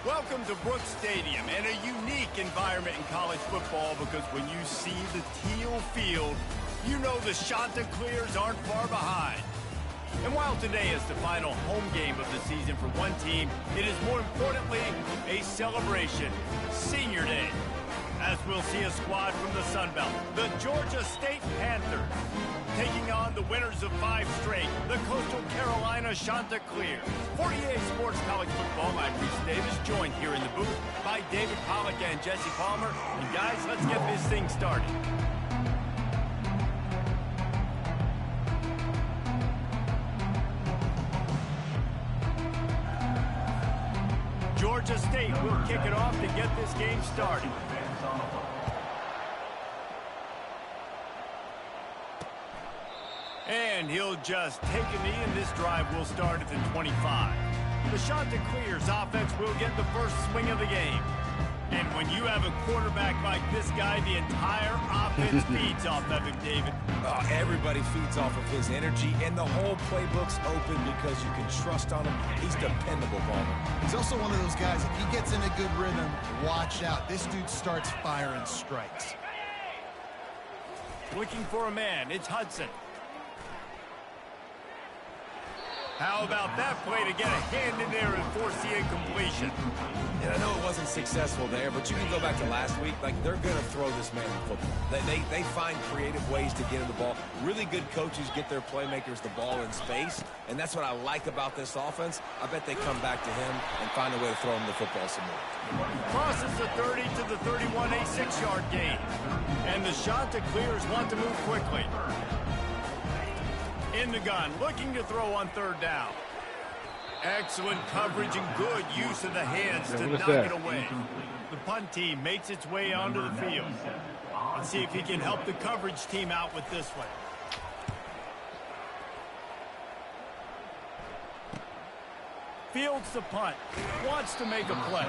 Welcome to Brooks Stadium and a unique environment in college football because when you see the teal field, you know the Chanticleers aren't far behind. And while today is the final home game of the season for one team, it is more importantly a celebration, Senior Day. As we'll see a squad from the Sun Belt, the Georgia State Panthers, taking on the winners of 5 straight, the Coastal Carolina Chanticleers. 48 Sports College Football, I'm Reese Davis, joined here in the booth by David Pollack and Jesse Palmer. And guys, let's get this thing started. Georgia State will kick it off to get this game started. And he'll just take a knee, and this drive will start at the 25. The Chanticleers offense will get the first swing of the game. And when you have a quarterback like this guy, the entire offense feeds off of him, David. Oh, everybody feeds off of his energy, and the whole playbook's open because you can trust on him. He's dependable, Palmer. He's also one of those guys, if he gets in a good rhythm, watch out. This dude starts firing strikes. Looking for a man, it's Hudson. How about that play to get a hand in there and force the incompletion? And I know it wasn't successful there, but you can go back to last week. Like, they're going to throw this man the football. They find creative ways to get him the ball. Really good coaches get their playmakers the ball in space, and that's what I like about this offense. I bet they come back to him and find a way to throw him the football some more. Crosses the 30 to the 31, a 6-yard gain. And the Chanticleers want to move quickly. In the gun, looking to throw on 3rd down. Excellent coverage and good use of the hands to knock it away. The punt team makes its way onto the field. Let's see if he can help the coverage team out with this one. Fields the punt. Wants to make a play.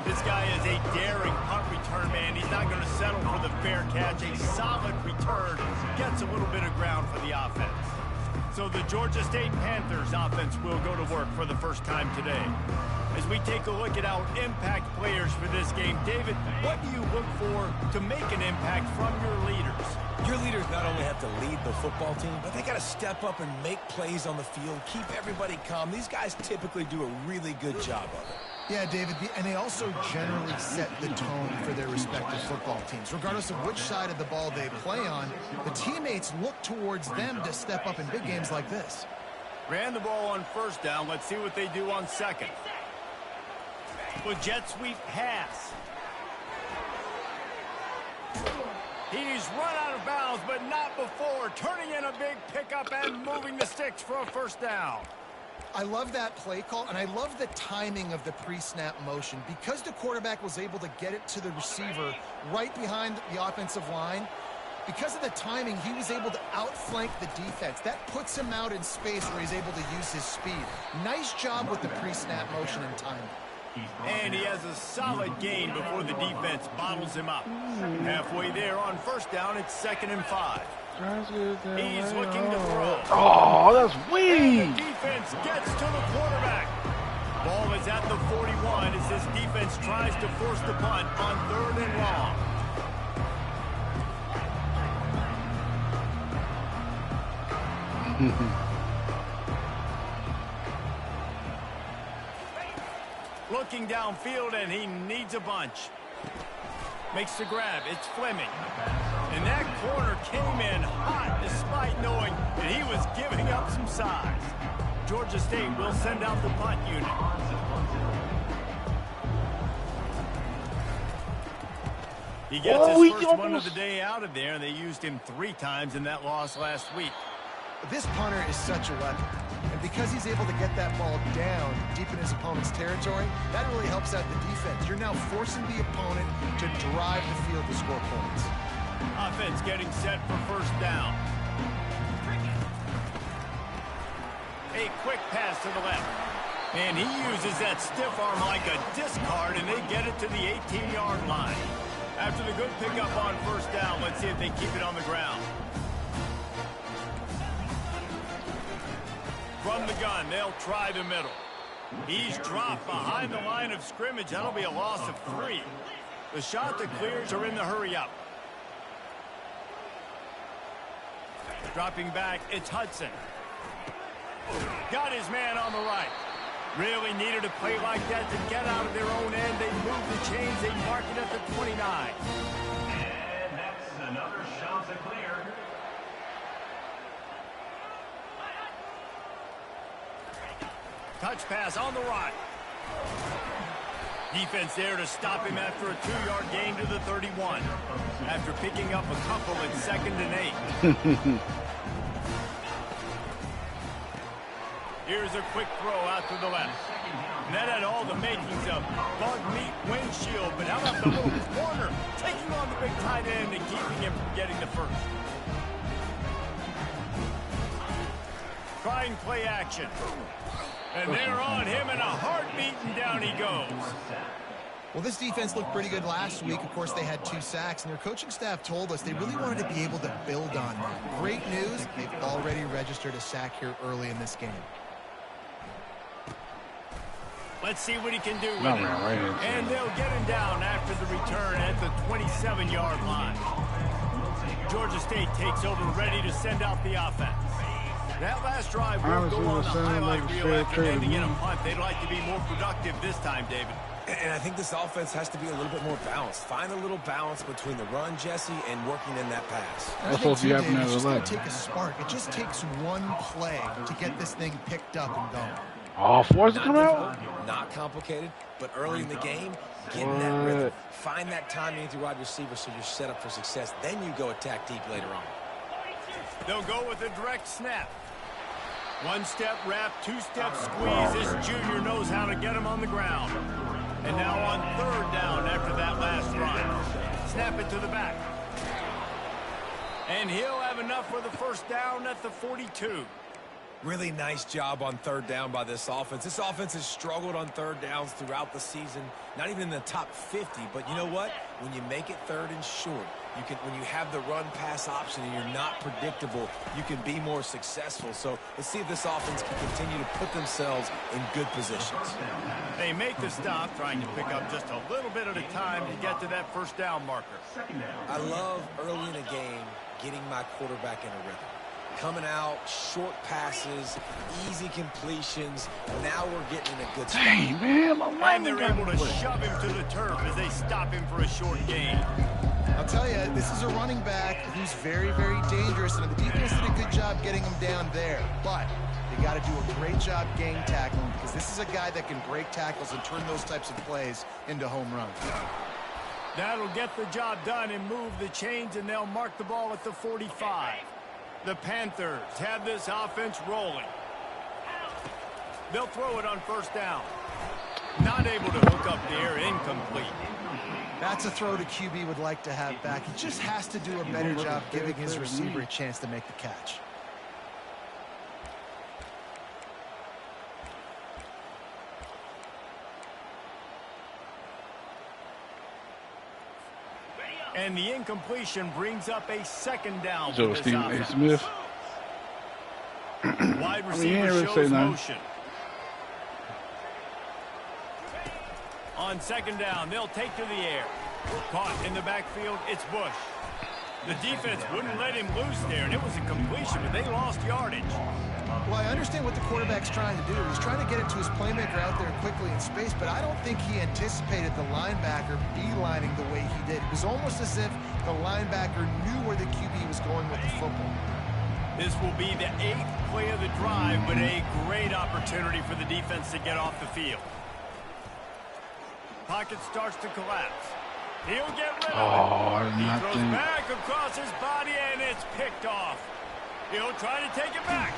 This guy is a daring punt return man. He's not going to settle for the fair catch. A solid return. Gets a little bit of ground for the offense. So the Georgia State Panthers offense will go to work for the first time today. As we take a look at our impact players for this game, David, what do you look for to make an impact from your leaders? Your leaders not only have to lead the football team, but they got to step up and make plays on the field, keep everybody calm. These guys typically do a really good job of it. Yeah, David, and they also generally set the tone for their respective football teams. Regardless of which side of the ball they play on, the teammates look towards them to step up in big games like this. Ran the ball on 1st down. Let's see what they do on 2nd. With jet sweep pass. He's run out of bounds, but not before. Turning in a big pickup and moving the sticks for a 1st down. I love that play call, and I love the timing of the pre-snap motion. Because the quarterback was able to get it to the receiver right behind the offensive line, because of the timing, he was able to outflank the defense. That puts him out in space where he's able to use his speed. Nice job with the pre-snap motion and timing. And he has a solid gain before the defense bottles him up. Halfway there on 1st down, it's 2nd and 5. He's looking to throw. Oh, that's weak. And the defense gets to the quarterback. Ball is at the 41 as this defense tries to force the punt on 3rd and long. Looking downfield, and he needs a bunch. Makes the grab. It's Fleming. And that corner came in hot despite knowing that he was giving up some size. Georgia State will send out the punt unit. He gets his first one of the day out of there, and they used him 3 times in that loss last week. This punter is such a weapon. And because he's able to get that ball down deep in his opponent's territory, that really helps out the defense. You're now forcing the opponent to drive the field to score points. Offense getting set for 1st down. A quick pass to the left. And he uses that stiff arm like a discard, and they get it to the 18-yard line. After the good pickup on 1st down, let's see if they keep it on the ground. From the gun, they'll try the middle. He's dropped behind the line of scrimmage. That'll be a loss of 3. The shot that clears are in the hurry up. Dropping back, it's Hudson. Got his man on the right. Really needed a play like that to get out of their own end. They move the chains. They mark it at the 29. And that's another shot to clear. Touch pass on the right. Defense there to stop him after a 2-yard gain to the 31. After picking up a couple at 2nd and 8. Here's a quick throw out to the left. And that had all the makings of bug meat windshield. But how about the little corner taking on the big tight end and keeping him from getting the first? Trying play action. And they're on him in a heartbeat, and down he goes. Well, this defense looked pretty good last week. Of course, they had 2 sacks, and their coaching staff told us they really wanted to be able to build on that. Great news, they've already registered a sack here early in this game. Let's see what he can do with it. And they'll get him down after the return at the 27-yard line. Georgia State takes over, ready to send out the offense. That last drive will go on the highlight reel after ending in a punt. They'd like to be more productive this time, David. And I think this offense has to be a little bit more balanced. Find a little balance between the run, Jesse, and working in that pass. I think too, David, it's just going to take a spark. It just takes one play to get this thing picked up and going. Oh, force it come out. Not complicated, but early in the game, get in that rhythm. Find that timing with your wide receiver so you're set up for success. Then you go attack deep later on. They'll go with a direct snap. 1-step wrap, 2-step squeeze. This junior knows how to get him on the ground. And now on 3rd down after that last run. Snap it to the back. And he'll have enough for the first down at the 42. Really nice job on 3rd down by this offense. This offense has struggled on 3rd downs throughout the season, not even in the top 50. But you know what? When you make it 3rd and short, when you have the run-pass option and you're not predictable, you can be more successful. So let's see if this offense can continue to put themselves in good positions. They make the stop, trying to pick up just a little bit at a time to get to that first down marker. I love early in a game getting my quarterback in a rhythm. Coming out, short passes, easy completions. Now we're getting in a good spot. Dang, man, and they're able to shove him to the turf as they stop him for a short gain. I'll tell you, this is a running back who's very, very dangerous, and the defense did a good job getting him down there. But they got to do a great job game tackling, because this is a guy that can break tackles and turn those types of plays into home runs. That'll get the job done and move the chains, and they'll mark the ball at the 45. The Panthers have this offense rolling. They'll throw it on 1st down. Not able to hook up the air, incomplete. That's a throw the QB would like to have back. He just has to do a better job giving his receiver a chance to make the catch. And the incompletion brings up a 2nd down for Joe this Stephen A. offense. Smith. Wide receiver really shows nothing. motion. On 2nd down, they'll take to the air. Caught in the backfield, it's Bush. The defense wouldn't let him loose there, and it was a completion, but they lost yardage. Well, I understand what the quarterback's trying to do. He's trying to get it to his playmaker out there quickly in space, but I don't think he anticipated the linebacker beelining the way he did. It was almost as if the linebacker knew where the QB was going with the football. This will be the 8th play of the drive, but a great opportunity for the defense to get off the field. Pocket starts to collapse. He'll get rid of it. He throws back across his body, and it's picked off. He'll try to take it back.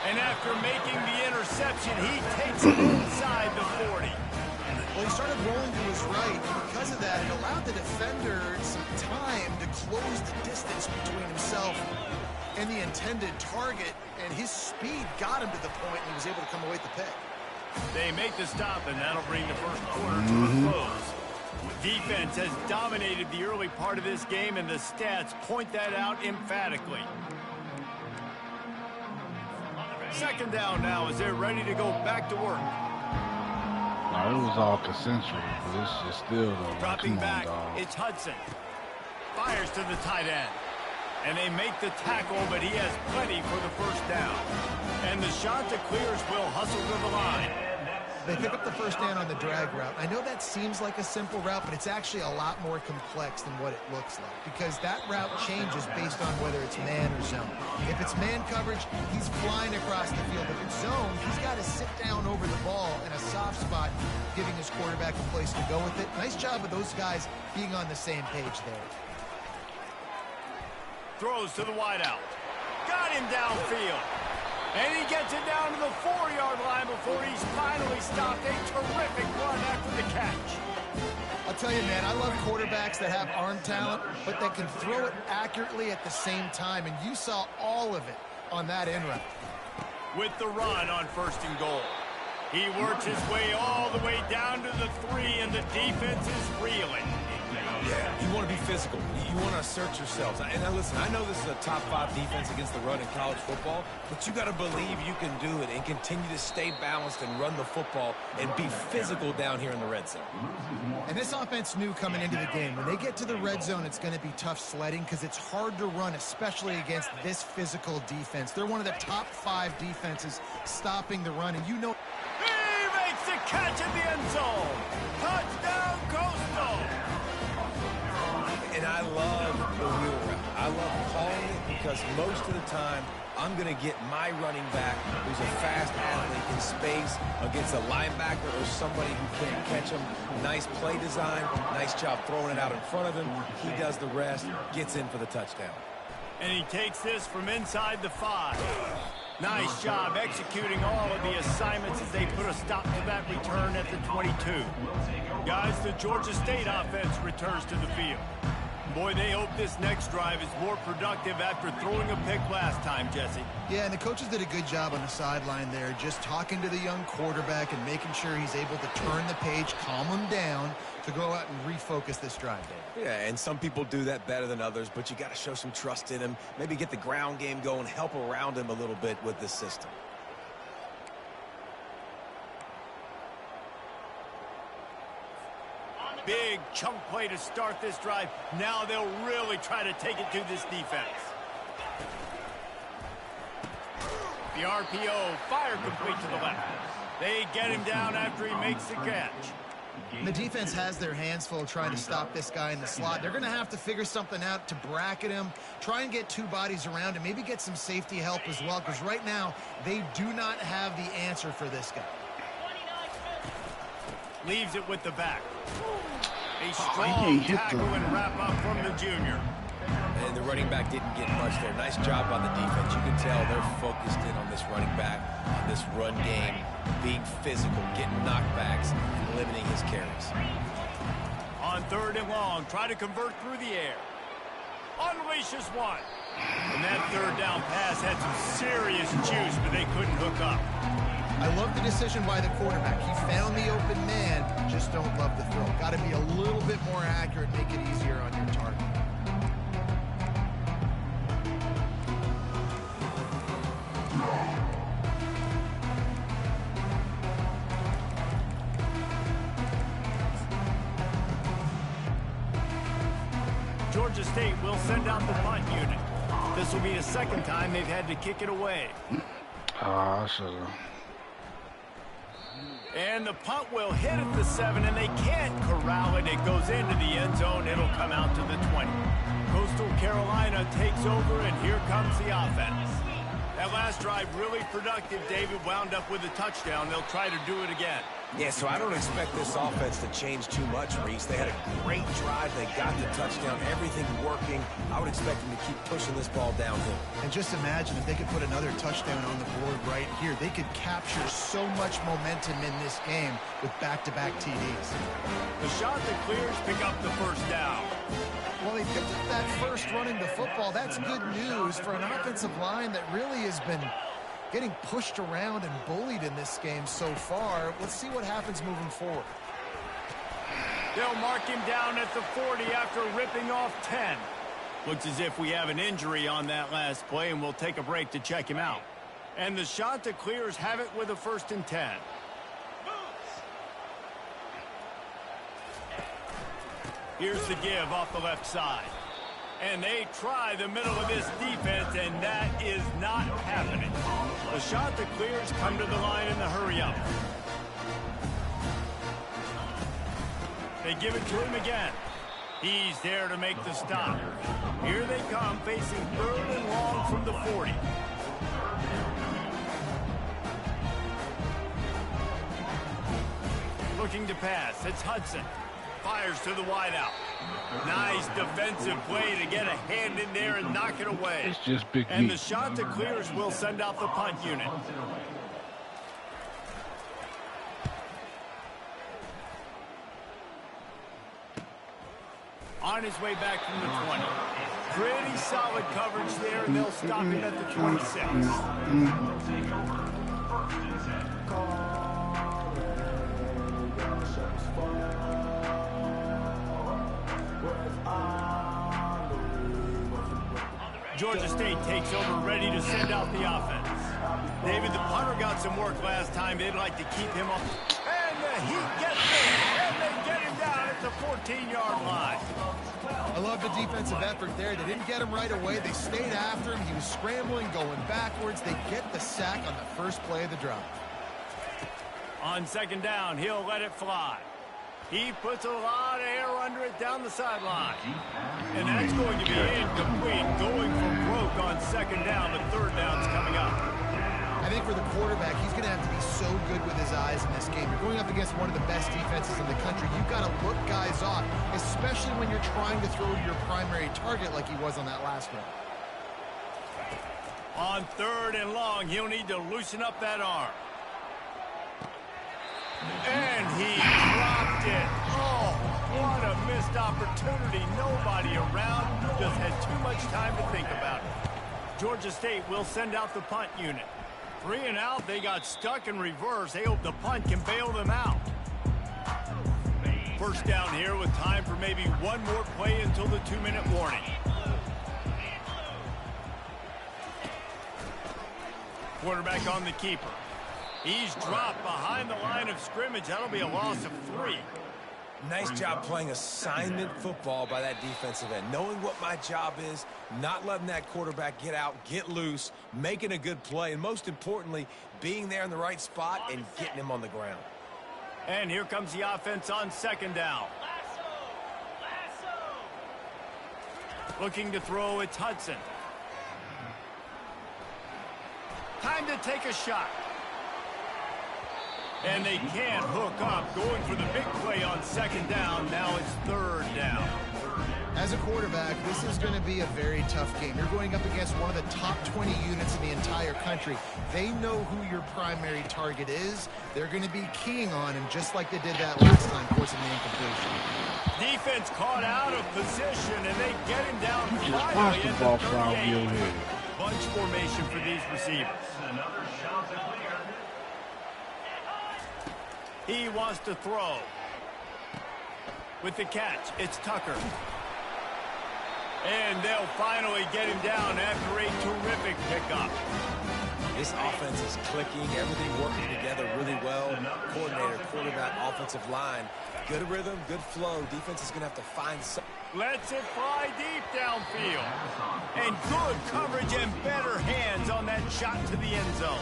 And after making the interception, he takes it inside the 40. Well, he started rolling to his right, and because of that, it allowed the defender some time to close the distance between himself and the intended target, and his speed got him to the point, and he was able to come away with the pick. They make the stop, and that'll bring the first quarter to a close. Defense has dominated the early part of this game, and the stats point that out emphatically. 2nd down now as they're ready to go back to work. No, it was all consensual, but it's just still though. Like, Dropping come on, back, dog. it's Hudson. Fires to the tight end. And they make the tackle, but he has plenty for the first down. And the Shanta Clears will hustle to the line. They pick up the first down on the drag route. I know that seems like a simple route, but it's actually a lot more complex than what it looks like because that route changes based on whether it's man or zone. If it's man coverage, he's flying across the field. If it's zone, he's got to sit down over the ball in a soft spot, giving his quarterback a place to go with it. Nice job of those guys being on the same page there. Throws to the wideout. Got him downfield. And he gets it down to the 4-yard line before he's finally stopped. A terrific run after the catch. I'll tell you, man, I love quarterbacks that have arm talent, but that can throw it accurately at the same time. And you saw all of it on that end route. With the run on 1st and goal. He works his way all the way down to the 3, and the defense is reeling. Yeah, you want to be physical. You want to assert yourselves. And now listen, I know this is a top 5 defense against the run in college football, but you got to believe you can do it and continue to stay balanced and run the football and be physical down here in the red zone. And this offense knew coming into the game, when they get to the red zone, it's going to be tough sledding because it's hard to run, especially against this physical defense. They're one of the top 5 defenses stopping the run, and you know. He makes the catch in the end zone. Touchdown, Coastal. And I love the wheel route. I love calling it because most of the time I'm going to get my running back who's a fast athlete in space against a linebacker or somebody who can't catch him. Nice play design. Nice job throwing it out in front of him. He does the rest, gets in for the touchdown. And he takes this from inside the 5. Nice job executing all of the assignments as they put a stop to that return at the 22. Guys, the Georgia State offense returns to the field. Boy, they hope this next drive is more productive after throwing a pick last time, Jesse. Yeah, and the coaches did a good job on the sideline there, just talking to the young quarterback and making sure he's able to turn the page, calm him down to go out and refocus this drive there. Yeah, and some people do that better than others, but you got to show some trust in him. Maybe get the ground game going, help around him a little bit with this system. Big chunk play to start this drive. Now they'll really try to take it to this defense. The RPO, fire complete to the left. They get him down after he makes the catch. The defense has their hands full trying to stop this guy in the slot. They're going to have to figure something out to bracket him, try and get 2 bodies around him, maybe get some safety help as well, because right now they do not have the answer for this guy. Leaves it with the back. A strong tackle and wrap up from the junior. And the running back didn't get much there. Nice job on the defense. You can tell they're focused in on this running back, on this run game, being physical, getting knockbacks, and limiting his carries. On 3rd and long, try to convert through the air. Unleashes one. And that 3rd down pass had some serious juice, but they couldn't hook up. I love the decision by the quarterback. He found the open man, just don't love the throw. Got to be a little bit more accurate, make it easier on your target. Georgia State will send out the punt unit. This will be the 2nd time they've had to kick it away. I should have. And the punt will hit at the 7, and they can't corral it. It goes into the end zone. It'll come out to the 20. Coastal Carolina takes over, and here comes the offense. That last drive really productive. David wound up with a touchdown. They'll try to do it again. Yeah, so I don't expect this offense to change too much, Reese. They had a great drive. They got the touchdown. Everything working. I would expect them to keep pushing this ball downhill. And just imagine if they could put another touchdown on the board right here. They could capture so much momentum in this game with back-to-back TDs. The Shanta Clears pick up the first down. Well, he picked up that first running the football. That's good news for an offensive line that really has been getting pushed around and bullied in this game so far. Let's see what happens moving forward. They'll mark him down at the 40 after ripping off 10. Looks as if we have an injury on that last play, and we'll take a break to check him out. And the Shanta Clears have it with a 1st and 10. Here's the give off the left side. And they try the middle of this defense, and that is not happening. The shot that clears come to the line in the hurry-up. They give it to him again. He's there to make the stop. Here they come, facing 3rd and long from the 40. Looking to pass. It's Hudson. Fires to the wideout. Nice defensive play to get a hand in there and knock it away. It's just big And meat. the shot that clears will send out the punt unit. On his way back from the 20. Pretty solid coverage there, and they'll stop him at the 26. Georgia State takes over, ready to send out the offense. David, the punter got some work last time. They'd like to keep him up. And the Heat gets him, and they get him down at the 14-yard line. I love the defensive effort there. They didn't get him right away. They stayed after him. He was scrambling, going backwards. They get the sack on the first play of the drive. On 2nd down, he'll let it fly. He puts a lot of air under it down the sideline. And that's going to be incomplete, going for broke on 2nd down, but 3rd down's coming up. I think for the quarterback, he's going to have to be so good with his eyes in this game. You're going up against one of the best defenses in the country. You've got to look guys off, especially when you're trying to throw your primary target like he was on that last one. On 3rd and long, he'll need to loosen up that arm. And he dropped it. Oh, what a missed opportunity. Nobody around. Just had too much time to think about it. Georgia State will send out the punt unit. 3 and out. They got stuck in reverse. They hope the punt can bail them out. 1st down here with time for maybe one more play until the 2-minute warning. Quarterback on the keeper. He's dropped behind the line of scrimmage. That'll be a loss of 3. Nice job playing assignment football by that defensive end. Knowing what my job is, not letting that quarterback get out, get loose, making a good play, and most importantly, being there in the right spot and getting him on the ground. And here comes the offense on 2nd down. Looking to throw, it's Hudson. Time to take a shot. And they can't hook up. Going for the big play on 2nd down. Now it's 3rd down. As a quarterback, this is going to be a very tough game. You're going up against one of the top 20 units in the entire country. They know who your primary target is. They're going to be keying on him just like they did that last time, forcing the incompletion. Defense caught out of position, and they get him down Just watch finally the at ball the fly 38. over your head. Bunch formation for these receivers. Another shot to clear. He wants to throw. With the catch, it's Tucker. And they'll finally get him down after a terrific pickup. This offense is clicking, everything working together really well. Coordinator, quarterback, offensive line. Good rhythm, good flow. Defense is going to have to find some. Lets it fly deep downfield. And good coverage and better hands on that shot to the end zone.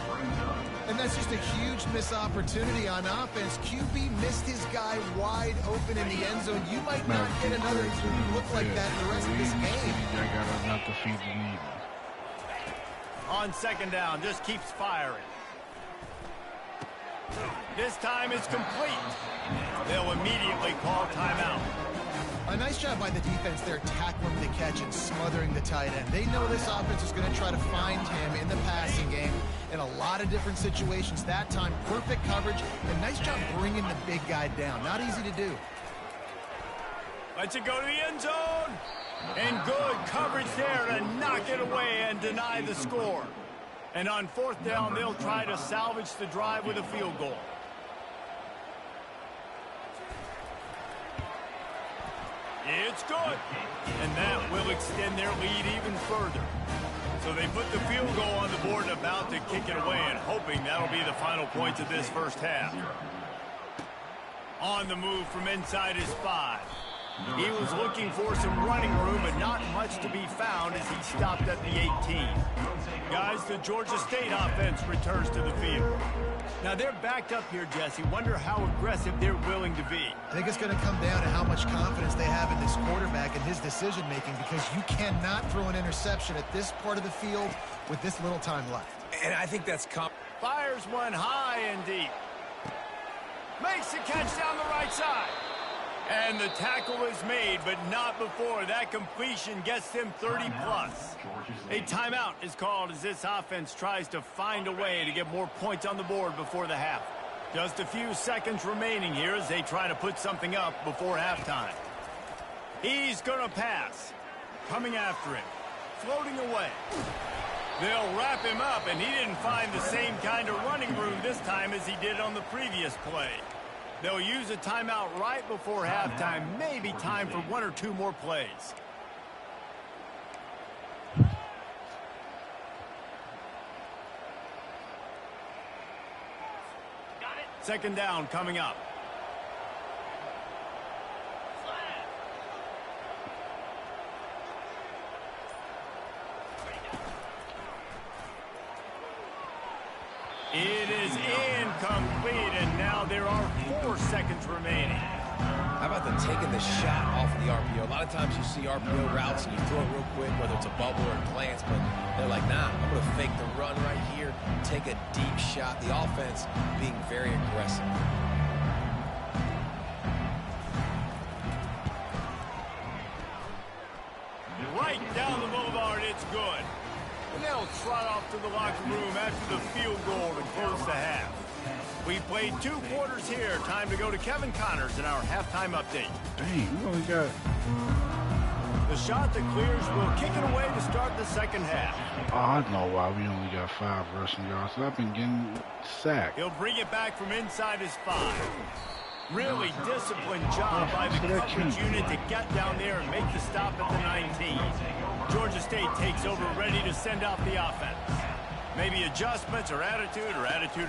And that's just a huge missed opportunity on offense. QB missed his guy wide open in the end zone. You might not get another look like that in the rest of this game. I got enough to feed the need. On 2nd down, just keeps firing. This time it's complete. They'll immediately call timeout. A nice job by the defense there, tackling the catch and smothering the tight end. They know this offense is going to try to find him in the passing game in a lot of different situations. That time, perfect coverage, and nice job bringing the big guy down. Not easy to do. Lets it go to the end zone. And good coverage there to knock it away and deny the score. And on 4th down, they'll try to salvage the drive with a field goal. It's good. And that will extend their lead even further. So they put the field goal on the board and about to kick it away, and hoping that'll be the final points of this first half. On the move from inside his 5. He was looking for some running room, but not much to be found as he stopped at the 18. Guys, the Georgia State offense returns to the field. Now, they're backed up here, Jesse. Wonder how aggressive they're willing to be. I think it's going to come down to how much confidence they have in this quarterback and his decision-making, because you cannot throw an interception at this part of the field with this little time left. And I think that's fires one high and deep. Makes the catch down the right side. And the tackle is made, but not before that completion gets them 30-plus. A timeout is called as this offense tries to find a way to get more points on the board before the half. Just a few seconds remaining here as they try to put something up before halftime. He's going to pass. Coming after him. Floating away. They'll wrap him up, and he didn't find the same kind of running room this time as he did on the previous play. They'll use a timeout right before halftime. Maybe time for one or two more plays. Second down coming up. It is incomplete, and now there are 4 seconds remaining. How about them taking the shot off of the RPO? A lot of times you see RPO routes and you throw it real quick, whether it's a bubble or a glance, but they're like, nah, I'm going to fake the run right here, take a deep shot. The offense being very aggressive. Right down the boulevard, it's good. And they'll trot off to the locker room after the field goal to close the half. We played 2 quarters here. Time to go to Kevin Connors in our halftime update. Dang, we only got... The shot that clears will kick it away to start the second half. Oh, I know why we only got 5 rushing yards. I've been getting sacked. He'll bring it back from inside his 5. Really disciplined job by the coverage unit to get down there and make the stop at the 19. Georgia State takes over, ready to send out the offense. Maybe adjustments or attitude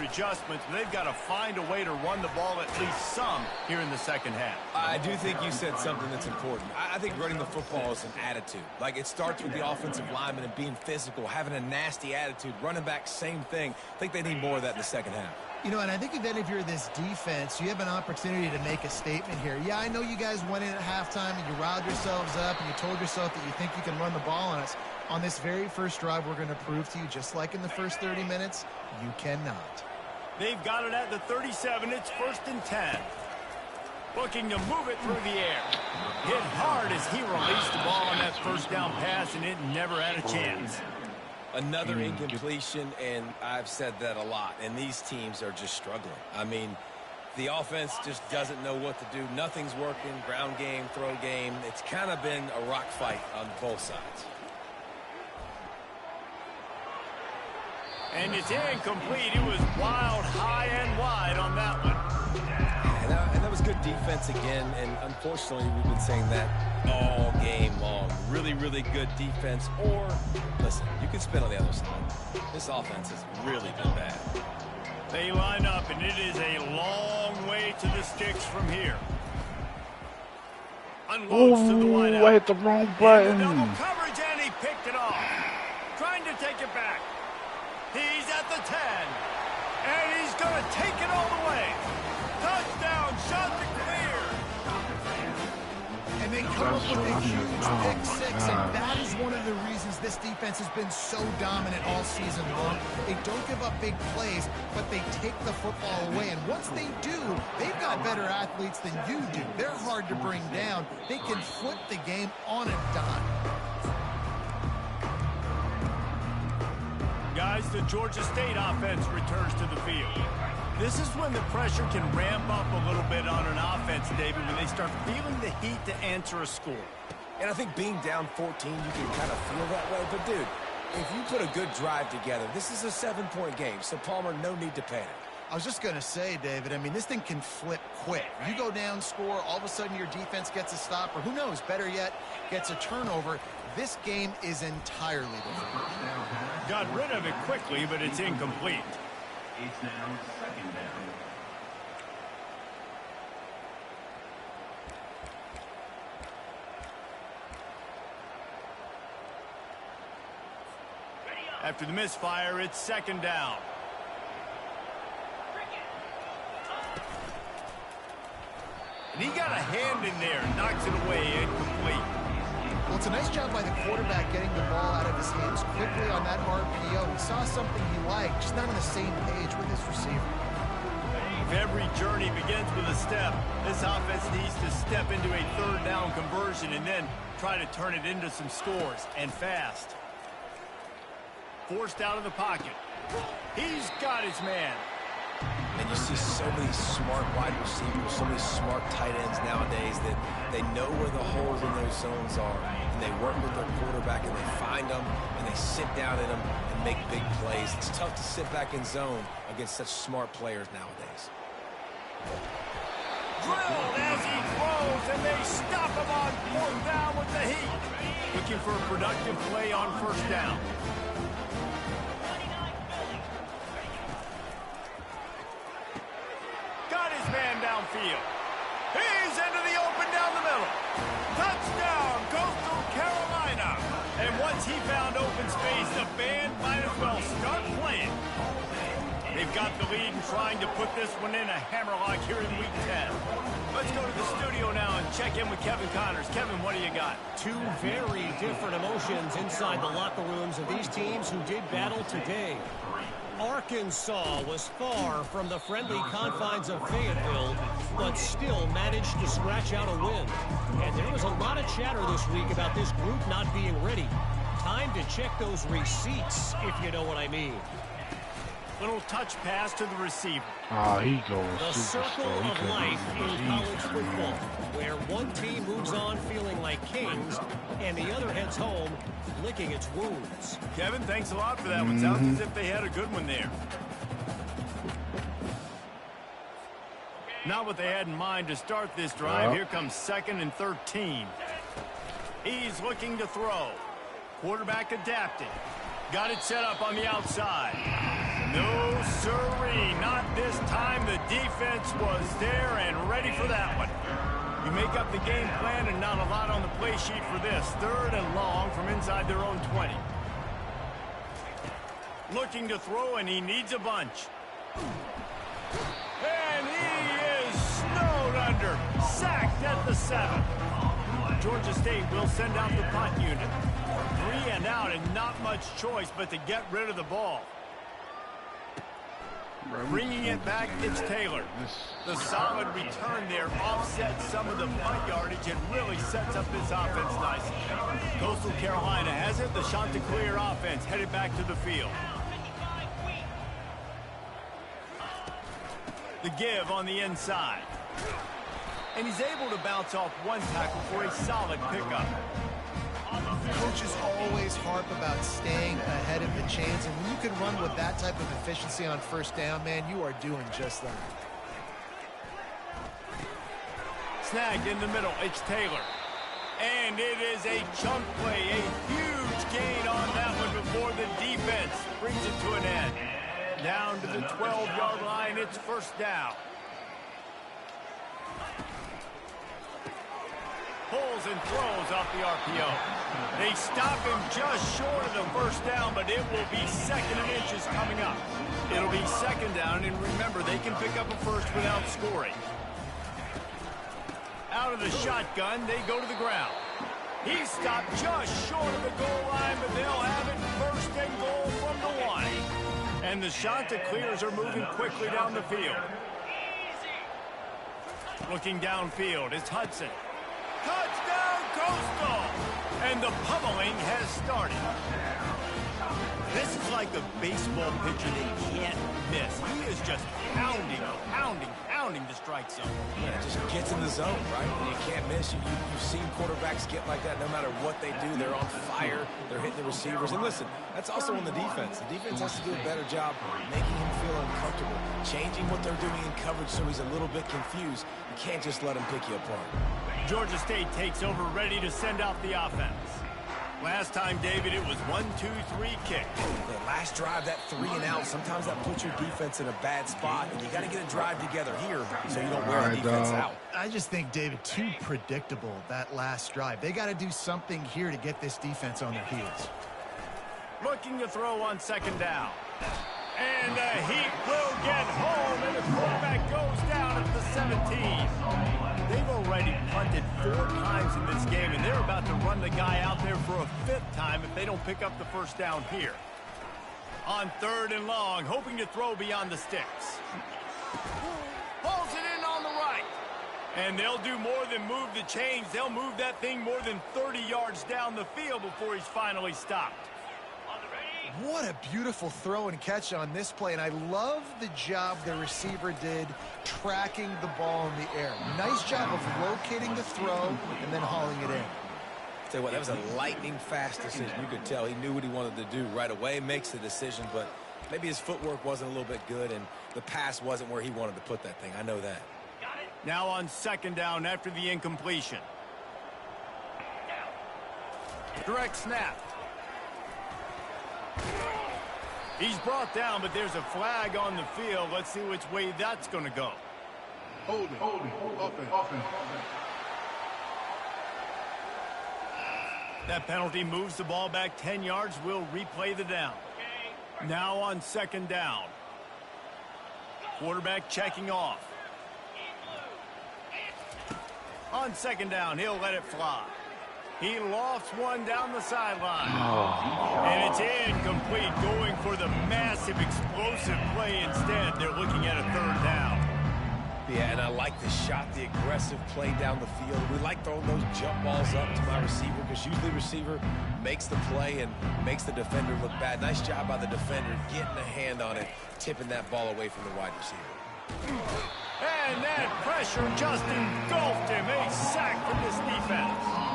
adjustments, but they've got to find a way to run the ball at least some here in the second half. I do think you said something that's important. I think running the football is an attitude. Like, it starts with the offensive lineman and being physical, having a nasty attitude. Running back, same thing. I think they need more of that in the second half. You know, and I think then if you're this defense, you have an opportunity to make a statement here. Yeah, I know you guys went in at halftime and you riled yourselves up and you told yourself that you think you can run the ball on us. On this very first drive, we're going to prove to you, just like in the first 30 minutes, you cannot. They've got it at the 37. It's 1st and 10. Looking to move it through the air. Hit hard as he released the ball on that first down pass, and it never had a chance. Another incompletion, and I've said that a lot, and these teams are just struggling. I mean, the offense just doesn't know what to do. Nothing's working. Ground game, throw game. It's kind of been a rock fight on both sides. And it's incomplete. It was wild, high and wide on that one. And that was good defense again, and unfortunately we've been saying that all game long. Really, really good defense. Or, listen, you can spin on the other side. This offense has really been bad. They line up, and it is a long way to the sticks from here. Unloads to the wideout. I hit the wrong button. Double coverage, and he picked it off. Trying to take it back. He's at the 10. And he's going to take it all the way. Touchdown, shot to clear. And they come up with a huge pick 6, and that is one of the reasons this defense has been so dominant all season long. They don't give up big plays, but they take the football away. And once they do, they've got better athletes than you do. They're hard to bring down. They can flip the game on a dime. Guys, the Georgia State offense returns to the field. This is when the pressure can ramp up a little bit on an offense, David, when they start feeling the heat to answer a score. And I think being down 14, you can kind of feel that way. But, dude, if you put a good drive together, this is a 7-point game. So, Palmer, no need to panic. I was just going to say, David, I mean, this thing can flip quick. You go down, score, all of a sudden your defense gets a stop, or who knows, better yet, gets a turnover. This game is entirely different. Got rid of it quickly, but it's incomplete. It's now 2nd down. After the misfire, it's second down. And he got a hand in there, knocks it away, incomplete. Well, it's a nice job by the quarterback getting the ball out of his hands quickly on that RPO. He saw something he liked, just not on the same page with his receiver. If every journey begins with a step, this offense needs to step into a third down conversion and then try to turn it into some scores, and fast. Forced out of the pocket. He's got his man. And you see so many smart wide receivers, so many smart tight ends nowadays that they know where the holes in those zones are, and they work with their quarterback, and they find them, and they sit down in them and make big plays. It's tough to sit back in zone against such smart players nowadays. Drilled as he throws, and they stop him on fourth down with the heat. Looking for a productive play on first down. Got his man downfield. He's into the open down the middle. Touchdown, Coastal Carolina. And once he found open space, the band might as well start playing. They've got the lead and trying to put this one in a hammerlock here in Week 10. Let's go to the studio now and check in with Kevin Connors. Kevin, what do you got? Two very different emotions inside the locker rooms of these teams who did battle today. Arkansas was far from the friendly confines of Fayetteville, but still managed to scratch out a win. And there was a lot of chatter this week about this group not being ready. Time to check those receipts, if you know what I mean. Little touch pass to the receiver. He goes. The circle of life in college football, where one team moves on feeling like kings, and the other heads home licking its wounds. Kevin, thanks a lot for that one. Sounds as if they had a good one there. Not what they had in mind to start this drive. Here comes 2nd and 13. He's looking to throw. Quarterback adapting. Got it set up on the outside. No, sirree, not this time. The defense was there and ready for that one. You make up the game plan and not a lot on the play sheet for this. 3rd and long from inside their own 20. Looking to throw, and he needs a bunch. And he is snowed under. Sacked at the 7. Georgia State will send out the punt unit. 3 and out, and not much choice but to get rid of the ball. Bringing it back, it's Taylor. The solid return there offsets some of the punt yardage and really sets up this offense nicely. Coastal Carolina has it. The Chanticleer offense headed back to the field. The give on the inside. And he's able to bounce off one tackle for a solid pickup. Coaches always harp about staying ahead of the chains, and when you can run with that type of efficiency on first down, man, you are doing just that. Snagged in the middle, it's Taylor. And it is a chunk play, a huge gain on that one before the defense brings it to an end. Down to the 12-yard line, it's first down. Pulls and throws off the RPO. They stop him just short of the first down, but it will be 2nd and inches coming up. It'll be 2nd down, and remember, they can pick up a first without scoring. Out of the shotgun, they go to the ground. He stopped just short of the goal line, but they'll have it 1st and goal from the 1. And the Chanticleers are moving quickly down the field. Looking downfield, it's Hudson. Touchdown, Coastal! And the pummeling has started. This is like a baseball pitcher they can't miss. He is just pounding the strike zone. Yeah, it just gets in the zone, right? And you can't miss. You've seen quarterbacks get like that no matter what they do. They're on fire. They're hitting the receivers. And listen, that's also on the defense. The defense has to do a better job making him feel uncomfortable, changing what they're doing in coverage so he's a little bit confused. You can't just let him pick you apart. Georgia State takes over, ready to send out the offense. Last time, David, it was 1-2-3 kick. The last drive, that 3 and out, sometimes that puts your defense in a bad spot, and you got to get a drive together here so you don't wear the defense out. I just think, David, too predictable, that last drive. They got to do something here to get this defense on their heels. looking to throw on second down. And the Heat will get home, and the quarterback goes down at the 17. They've already punted 4 times in this game, and they're about to run the guy out there for a 5th time if they don't pick up the first down here. On 3rd and long, hoping to throw beyond the sticks. Pulls it in on the right. And they'll do more than move the chains. They'll move that thing more than 30 yards down the field before he's finally stopped. What a beautiful throw and catch on this play, and I love the job the receiver did tracking the ball in the air. Nice job of locating the throw and then hauling it in. Tell you what, that was a lightning-fast decision. You could tell he knew what he wanted to do right away, makes the decision, but maybe his footwork wasn't a little bit good, and the pass wasn't where he wanted to put that thing. I know that. Now on 2nd down after the incompletion. Direct snap. He's brought down, but there's a flag on the field. Let's see which way that's going to go. Hold it. Offense. That penalty moves the ball back 10 yards. We'll replay the down. Now on 2nd down. Quarterback checking off. On 2nd down, he'll let it fly. He lofts one down the sideline. And it's incomplete, going for the massive explosive play instead. They're looking at a 3rd down. Yeah, and I like the shot, the aggressive play down the field. We like throwing those jump balls up to my receiver because usually the receiver makes the play and makes the defender look bad. Nice job by the defender getting a hand on it, tipping that ball away from the wide receiver. And that pressure just engulfed him. A sack from this defense.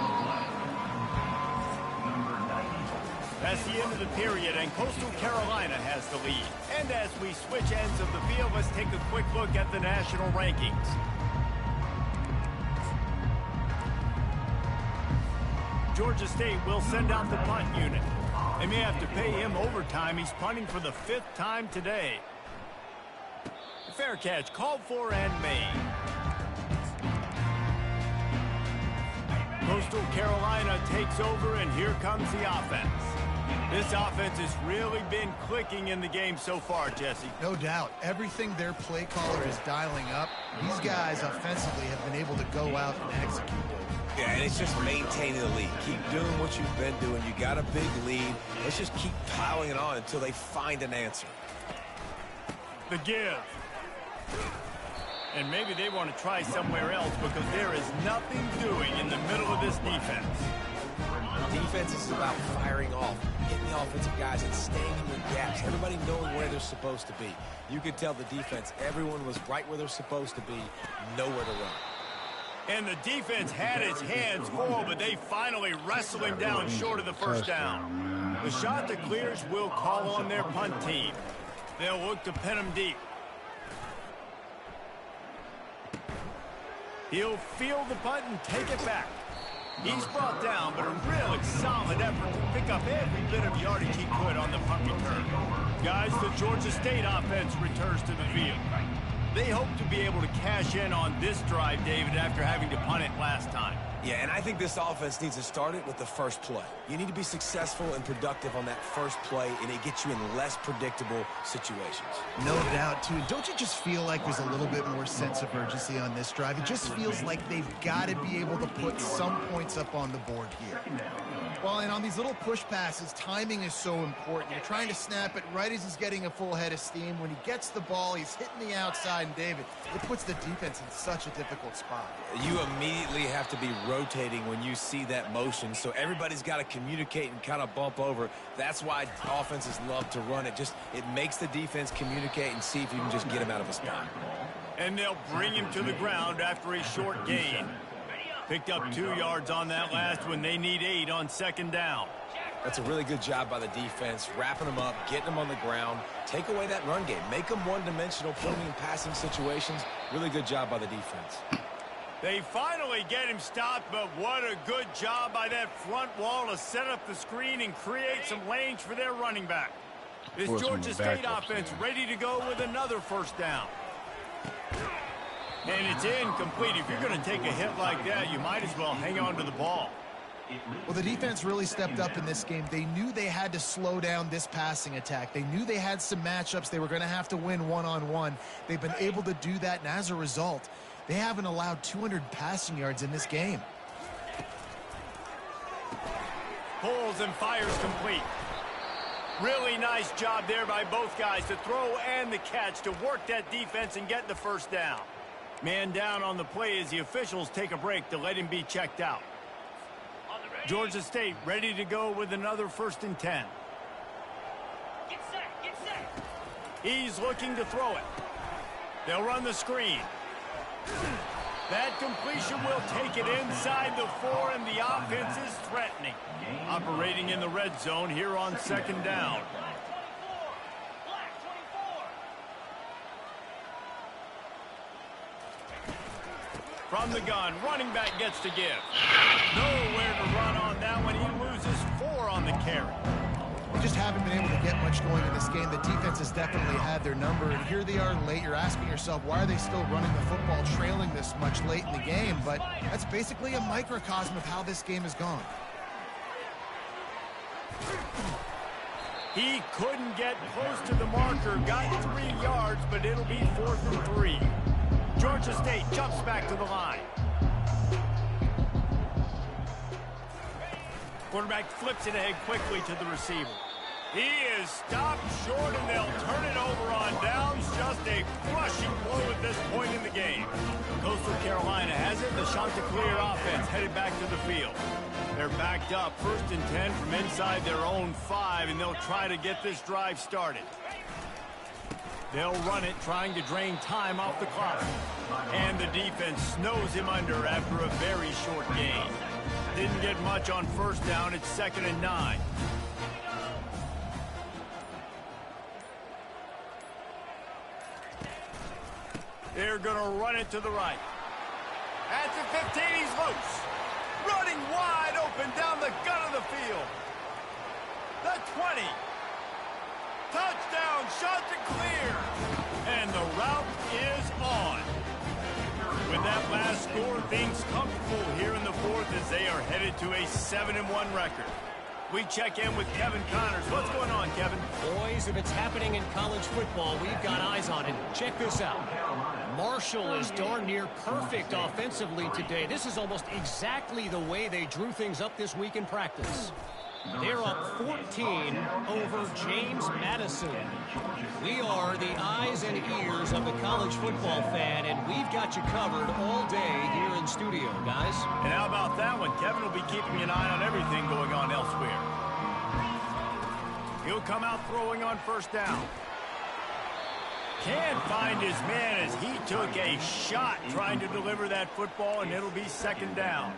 That's the end of the period, and Coastal Carolina has the lead. And as we switch ends of the field, let's take a quick look at the national rankings. Georgia State will send out the punt unit. They may have to pay him overtime. He's punting for the 5th time today. Fair catch called for and made. Coastal Carolina takes over, and here comes the offense. This offense has really been clicking in the game so far, Jesse. No doubt. Everything their play caller is dialing up, these guys offensively have been able to go out and execute it. Yeah, and it's just maintaining the lead. Keep doing what you've been doing. You got a big lead. Let's just keep piling it on until they find an answer. The give. And maybe they want to try somewhere else because there is nothing doing in the middle of this defense. Defense is about firing off, getting the offensive guys and staying in the gaps, everybody knowing where they're supposed to be. You could tell the defense, everyone was right where they're supposed to be, nowhere to run. And the defense had its hands full, but they finally wrestle him down short of the first down. The shot that clears will call on their punt team. They'll look to pin him deep. He'll field the punt and take it back. He's brought down, but a really solid effort to pick up every bit of yardage he could on the punt return. Guys, the Georgia State offense returns to the field. They hope to be able to cash in on this drive, David, after having to punt it last time. Yeah, and I think this offense needs to start it with the first play. You need to be successful and productive on that first play, and it gets you in less predictable situations. No doubt, too. Don't you just feel like there's a little bit more sense of urgency on this drive? It just feels like they've got to be able to put some points up on the board here. Well, and on these little push passes, timing is so important. You're trying to snap it right as he's getting a full head of steam. When he gets the ball, he's hitting the outside, and David, it puts the defense in such a difficult spot. You immediately have to be rotating when you see that motion, so everybody's got to communicate and kind of bump over. That's why offenses love to run it. It makes the defense communicate and see if you can just get him out of a spot. And they'll bring him to the ground after a short gain. Picked up 2 yards on that last one. They need 8 on second down. That's a really good job by the defense, wrapping them up, getting them on the ground. Take away that run game. Make them one-dimensional, put them in passing situations. Really good job by the defense. They finally get him stopped, but what a good job by that front wall to set up the screen and create some lanes for their running back. This Georgia State offense ready to go with another first down. And it's incomplete. If you're going to take a hit like that, you might as well hang on to the ball. Well, the defense really stepped up in this game. They knew they had to slow down this passing attack. They knew they had some matchups they were going to have to win one-on-one. They've been able to do that, and as a result, they haven't allowed 200 passing yards in this game. Pulls and fires complete. Really nice job there by both guys to throw and the catch to work that defense and get the first down. Man down on the play as the officials take a break to let him be checked out. Georgia State ready to go with another 1st and 10. Get set, get set. He's looking to throw it. They'll run the screen. That completion will take it inside the 4, and the offense is threatening. Operating in the red zone here on 2nd down. Black 24. From the gun, running back gets to give. Nowhere to run on that one. He loses 4 on the carry. They just haven't been able to get much going in this game. The defense has definitely had their number, and here they are late. You're asking yourself, why are they still running the football, trailing this much late in the game? But that's basically a microcosm of how this game has gone. He couldn't get close to the marker. Got 3 yards, but it'll be 4th and 3. Georgia State jumps back to the line. Quarterback flips it ahead quickly to the receiver. He is stopped short, and they'll turn it over on downs. Just a crushing blow at this point in the game. Coastal Carolina has it. The Chanticleer offense headed back to the field. They're backed up 1st and 10 from inside their own 5, and they'll try to get this drive started. They'll run it, trying to drain time off the clock. And the defense snows him under after a very short gain. Didn't get much on 1st down. It's 2nd and 9. They're going to run it to the right. At the 15, he's loose. Running wide open down the gut of the field. The 20. Touchdown, Chanticleer. And the route is on. With that last score, things comfortable here in the 4th as they are headed to a 7-1 record. We check in with Kevin Connors. What's going on, Kevin? Boys, if it's happening in college football, we've got eyes on it. Check this out. Marshall is darn near perfect offensively today. This is almost exactly the way they drew things up this week in practice. They're up 14 over James Madison. We are the eyes and ears of the college football fan, and we've got you covered all day here in studio, guys. And how about that one? Kevin will be keeping an eye on everything going on elsewhere. He'll come out throwing on 1st down. Can't find his man as he took a shot trying to deliver that football, and it'll be 2nd down.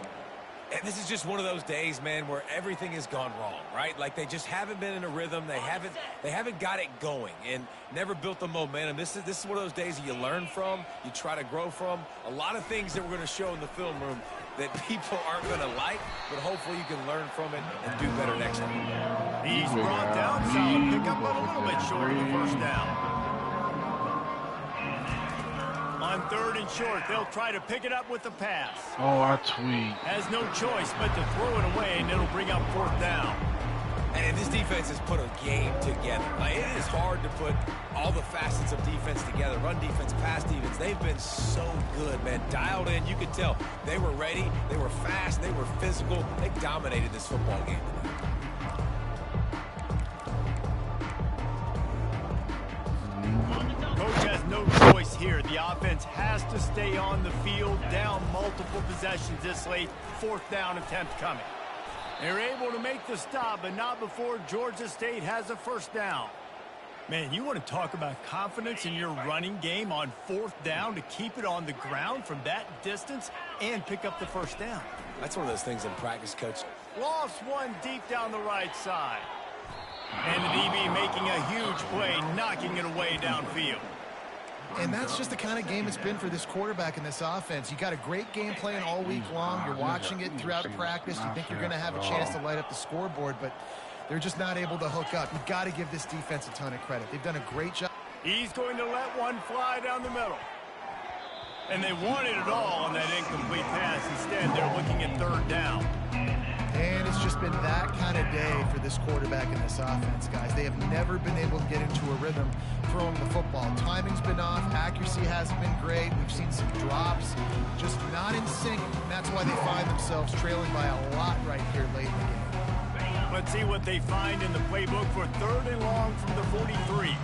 And this is just one of those days, man, where everything has gone wrong, right? Like they just haven't been in a rhythm. They haven't got it going and never built the momentum. This is one of those days that you learn from, you try to grow from. A lot of things that we're going to show in the film room that people aren't going to like, but hopefully you can learn from it and do better next time. He's brought down solid pickup, but a little bit short of the 1st down. On 3rd and short, they'll try to pick it up with the pass. Oh, I tweet. Has no choice but to throw it away, and it'll bring up 4th down. And this defense has put a game together. Like, it is hard to put all the facets of defense together. Run defense, pass defense. They've been so good, man. Dialed in. You could tell they were ready. They were fast. They were physical. They dominated this football game tonight. Coach has no choice here. The offense has to stay on the field, down multiple possessions this late. 4th down attempt coming. They're able to make the stop, but not before Georgia State has a 1st down. Man, you want to talk about confidence in your running game on 4th down to keep it on the ground from that distance and pick up the 1st down. That's one of those things in practice, Coach. Lost one deep down the right side. And the DB making a huge play, knocking it away downfield. And that's just the kind of game it's been for this quarterback in this offense. You got a great game plan all week long. You're watching it throughout practice. You think you're going to have a chance to light up the scoreboard, but they're just not able to hook up. You've got to give this defense a ton of credit. They've done a great job. He's going to let one fly down the middle. And they wanted it all on that incomplete pass. Instead, they're looking at 3rd down. just been that kind of day for this quarterback in this offense, guys. They have never been able to get into a rhythm throwing the football. Timing's been off. Accuracy hasn't been great. We've seen some drops, just not in sync. And that's why they find themselves trailing by a lot right here late in the game. Let's see what they find in the playbook for 3rd and long from the 43.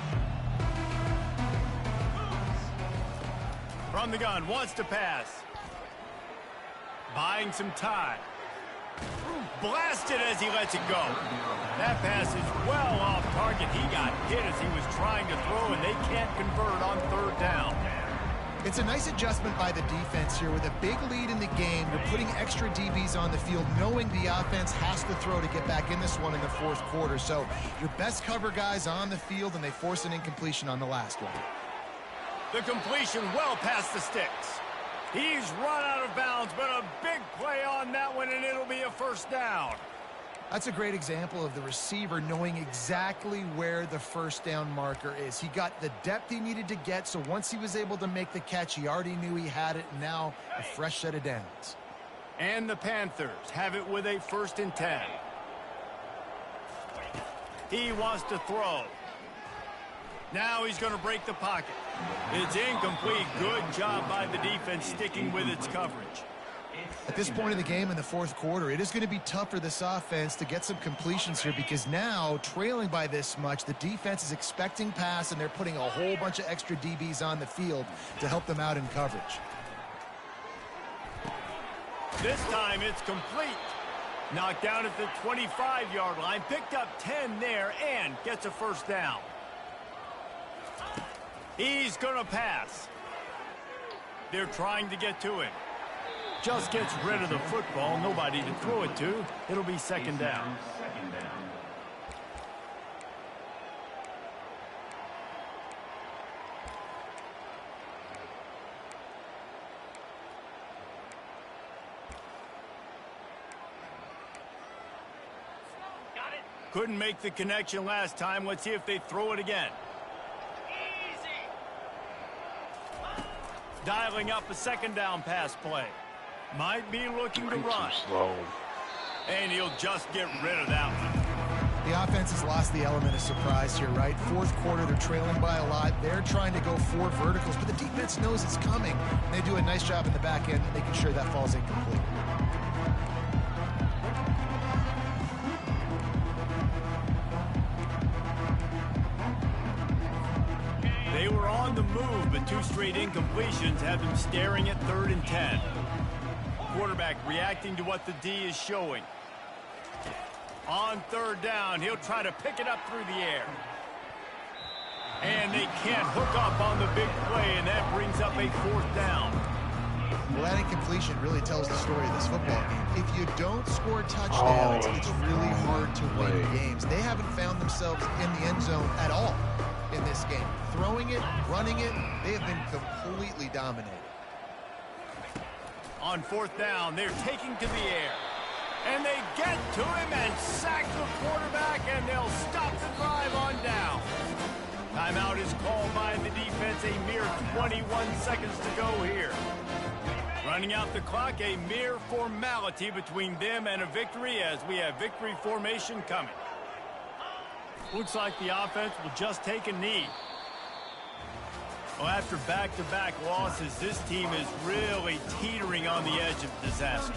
From the gun, wants to pass. Buying some time. Blasted as he lets it go. That pass is well off target. He got hit as he was trying to throw, and they can't convert on 3rd down. It's a nice adjustment by the defense here. With a big lead in the game, you're putting extra DBs on the field, knowing the offense has to throw to get back in this one in the 4th quarter. So your best cover guys on the field, and they force an incompletion on the last one. The completion well past the sticks. He's run out of bounds, but a big play on that one, and it'll be a 1st down. That's a great example of the receiver knowing exactly where the 1st down marker is. He got the depth he needed to get, so once he was able to make the catch, he already knew he had it. Now a fresh set of downs. And the Panthers have it with a 1st and 10. He wants to throw. Now he's going to break the pocket. It's incomplete. Good job by the defense sticking with its coverage. At this point in the game in the 4th quarter, it is going to be tough for this offense to get some completions here, because now, trailing by this much, the defense is expecting pass, and they're putting a whole bunch of extra DBs on the field to help them out in coverage. This time it's complete. Knocked down at the 25-yard line, picked up 10 there, and gets a 1st down. He's going to pass. They're trying to get to him. Just gets rid of the football. Nobody to throw it to. It'll be 2nd down. Couldn't make the connection last time. Let's see if they throw it again. Dialing up a 2nd down pass play. Might be looking to run. Slow. And he'll just get rid of that one. The offense has lost the element of surprise here, right? 4th quarter, they're trailing by a lot. They're trying to go 4 verticals, but the defense knows it's coming. And they do a nice job in the back end making sure that falls incomplete. They were on the move, but 2 straight incompletions have them staring at 3rd and 10. Quarterback reacting to what the D is showing. On 3rd down, he'll try to pick it up through the air. And they can't hook up on the big play, and that brings up a 4th down. Well, that incompletion really tells the story of this football game. If you don't score touchdowns, it's really hard to win games. They haven't found themselves in the end zone at all in this game. Throwing it, running it, they have been completely dominated. On 4th down, they're taking to the air. And they get to him and sack the quarterback, and they'll stop the drive on down. Timeout is called by the defense. A mere 21 seconds to go here. Running out the clock, a mere formality between them and a victory, as we have victory formation coming. Looks like the offense will just take a knee. Well, after back-to-back losses, this team is really teetering on the edge of disaster.